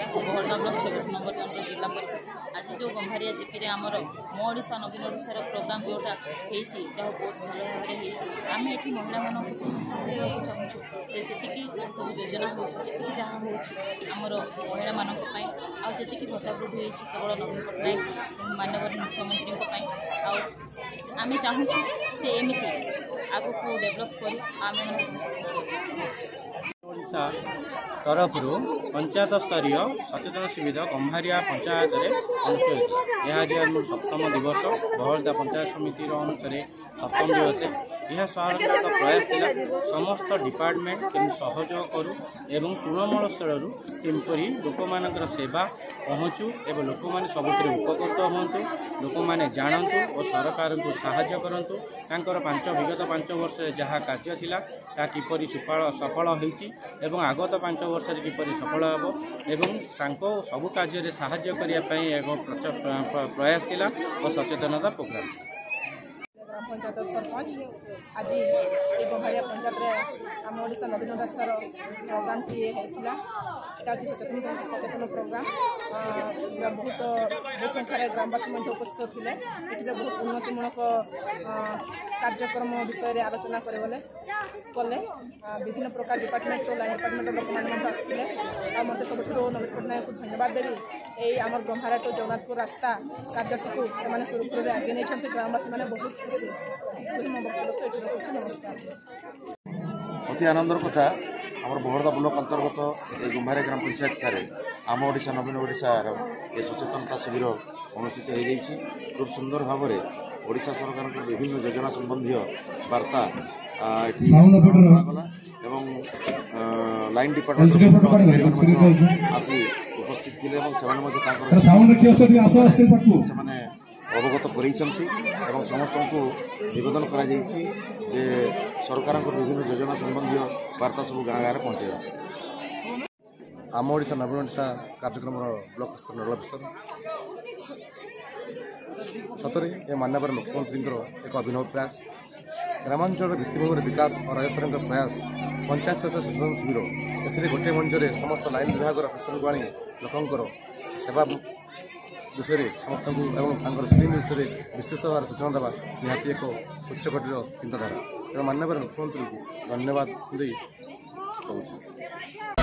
बहड़दा block 24 number zone जिला परिषद आज जो गंभारिया जीपी आमर मो ओडिशा नवीन ओडिशार प्रोग्राम जोटा होती जहाँ बहुत भल भाव में आम ये महिला मानक सशक्त चाहूँ से जी सब योजना होती जहाँ होमर महिला मानी आती भत्ता वृद्धि होती केवल नवीन पट्टनायक माननीय मुख्यमंत्री आम चाहूँ जे एमती आग को डेभलप ओडिशा तरफ पंचायत स्तरीय सचेतन शिविर गंभारिया पंचायत अनुष्ठित यह आज सप्तम दिवस बहड़दा पंचायत समिति अनुसार सप्तम दिवस यह सरकार प्रयास थिला समस्त डिपार्टमेंट केमि सहयोग करूँ एवं तृणमूल स्तर केमपरी लोक मान सेवा पहुँचू एवं लोक मैंने सबुथ उपकृत हूँ लोक मैंने जानतु और सरकार को साहाय्य करंतु विगत 5 वर्ष जहाँ कार्य थिला ता किपरि सफल होईची एवं आगत 5 वर्ष किपरि सफल हेबो एवं तांको सबु कार्य साहाय्य करिया पई एक प्रयास थिला और सचेतनता प्रोग्राम ग्राम पंचायत सरपंच आज ये गंभारिया पंचायत आम ओडिशा नवीन ओडिशार प्रोग्राम टी होता यहाँ सचेतन प्रोग्राम बहुत संख्यार ग्रामवासी उपस्थित थे ये बहुत उन्नतिमूलक कार्यक्रम विषय आलोचना कले विभिन्न प्रकार डिपार्टमेंट लाइन डिपार्टमेंट लोक मैंने आसते मत सब नवीन पट्टनायक को धन्यवाद देवी यही आम गंभारिया टू जगन्नाथपुर रास्ता कार्यटी को सुरुखुर आगे नहीं ग्रामवासी मैंने बहुत खुशी नमस्कार। अति आनंदर कथा आम बहड़दा ब्लॉक अंतर्गत ये गुम्भारिया ग्राम पंचायत ठारे आम ओडिशा नवीन ओडिशार ये सचेतनता शिविर अनुष्ठित हो जाइए खूब सुंदर भाव में ओडिशा सरकार विभिन्न योजना संबंधी वार्ता एवं लाइन डिपार्टमेंट आसी उपस्थित थे अवगत कर समस्त को निवेदन कर सरकार विभिन्न योजना संबंधी वार्ता सब गाँव गाँव पहुँचे आम ओडिशा नवीन ओडिशा कार्यक्रम ब्लॉक स्तर नोडल अफिसर सतरे ये माननीय मुख्यमंत्री एक अभिनव प्रयास ग्रामांचल भित्तिभूमि विकास और राज्य सरकार प्रयास पंचायत सचेतन शिविर ए गोटे मंचर समस्त लाइन विभाग अफिसर को आनी लोकंर सेवा विषय समस्त को स्कीम विषय विस्तृत भाव सूचना देवा निहाती एक उच्चकोटर चिंताधारा तेणु माननीय मुख्यमंत्री को धन्यवाद दे कहूँ।